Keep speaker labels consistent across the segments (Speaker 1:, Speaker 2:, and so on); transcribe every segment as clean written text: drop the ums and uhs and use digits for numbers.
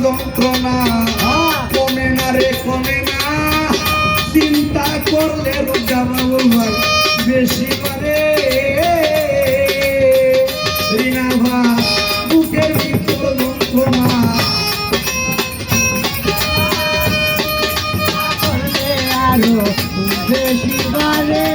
Speaker 1: যন্ত্রণা কমে না রে কমে না, চিন্তা করলে রোজা বাবু ভাই বেশি পারে রিনা ভাই বুকের ভিতর যন্ত্রণা
Speaker 2: আরো বেশি বারে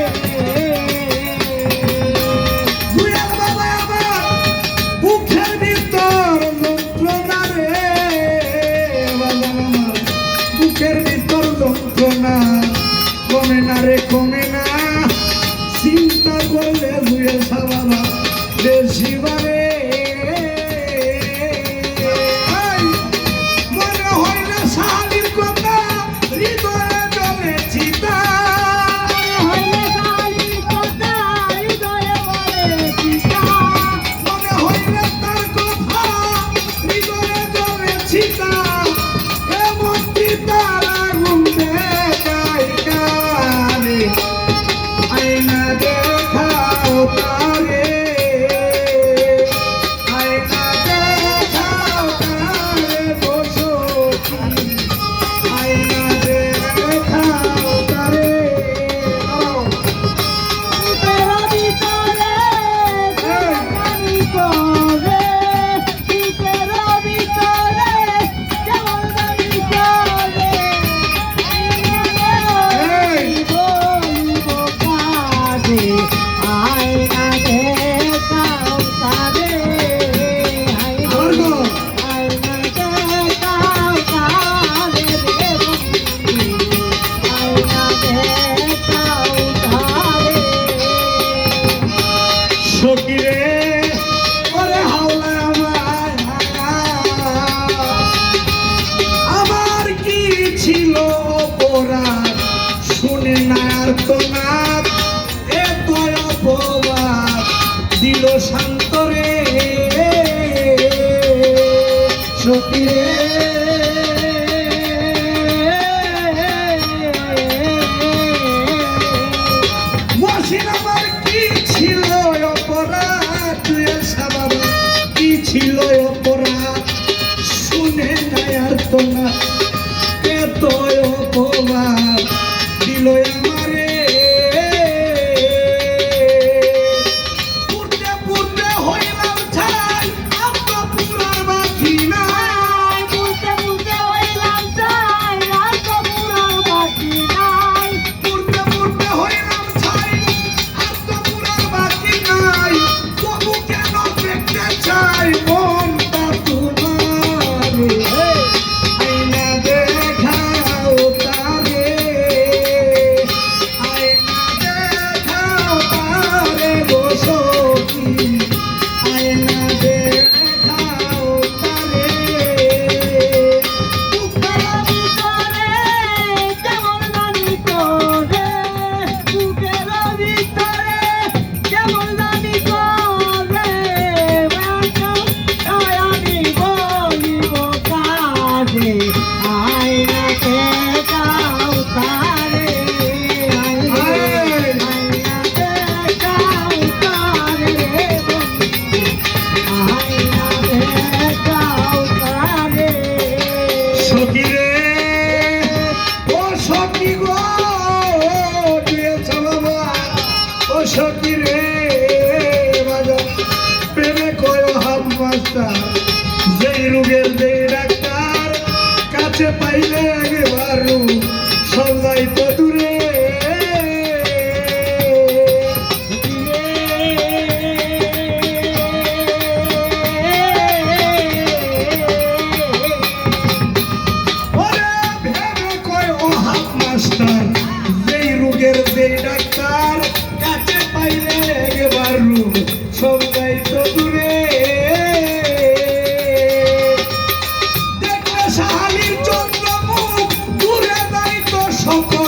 Speaker 1: কমে না রে কমে না, চিন্তা করলে বুঝে সাবানা বেশি বারে মনে হয় না শালির কথা হৃদয়ে জলে চিতা মনে হয় না তার কথা হৃদয়ে জলে চিতা এমন চিতার আগুন দেখায় কারে আয়না দেখাও তারে আয়না দেখাও তারে বসতি আয়না দেখাও তারে আমার কি ছিল অপরাধ শুনে না আর তোমার এত অপবাদ দিল শান্তরে সখীরে আমার কি ছিল অপরাধ কি ছিল অপরাধ শুনে নাই আর তোমার এত অপবাদ দিল আমারে পুরতে পুরতে হইলাম ছাই আর তো পুরার বাকি নাই
Speaker 2: পুরতে পুরতে হইলাম ছাই আর তো পুরার বাকি নাই
Speaker 1: পুরতে পুরতে হইলাম ছাই আর তো পুরার বাকি নাই তবু কেন দেখতে চাই মনটা তোমারে আয়না দেখাও তারে আয়না দেখাও তারে বসতি আয়না দেখাও তারে
Speaker 2: বুকের ভিতরে কেমন জানি করে বুকের ভিতরে কেমন জানি করে আমি বলিব কাজে আয়না দেখাও তারে আয়না দেখাও তারে আয়না দেখাও তারে
Speaker 1: সখী রে ও সখী গো দিয়েছো বাবা ও সখী রে বাজা প্রেমে কয় হাম মাস্টার যেই রোগের যেই ডাক্তার কাছে পাইলে একবারও সবাই তো দূরে মাস্টার যেই রোগের যেই ডাক্তার কাছে পাইলে একবার রোগ সবাই তো দূরে দেখলে শাহালির চন্দ্র মুখ দূরে নাই তো সকল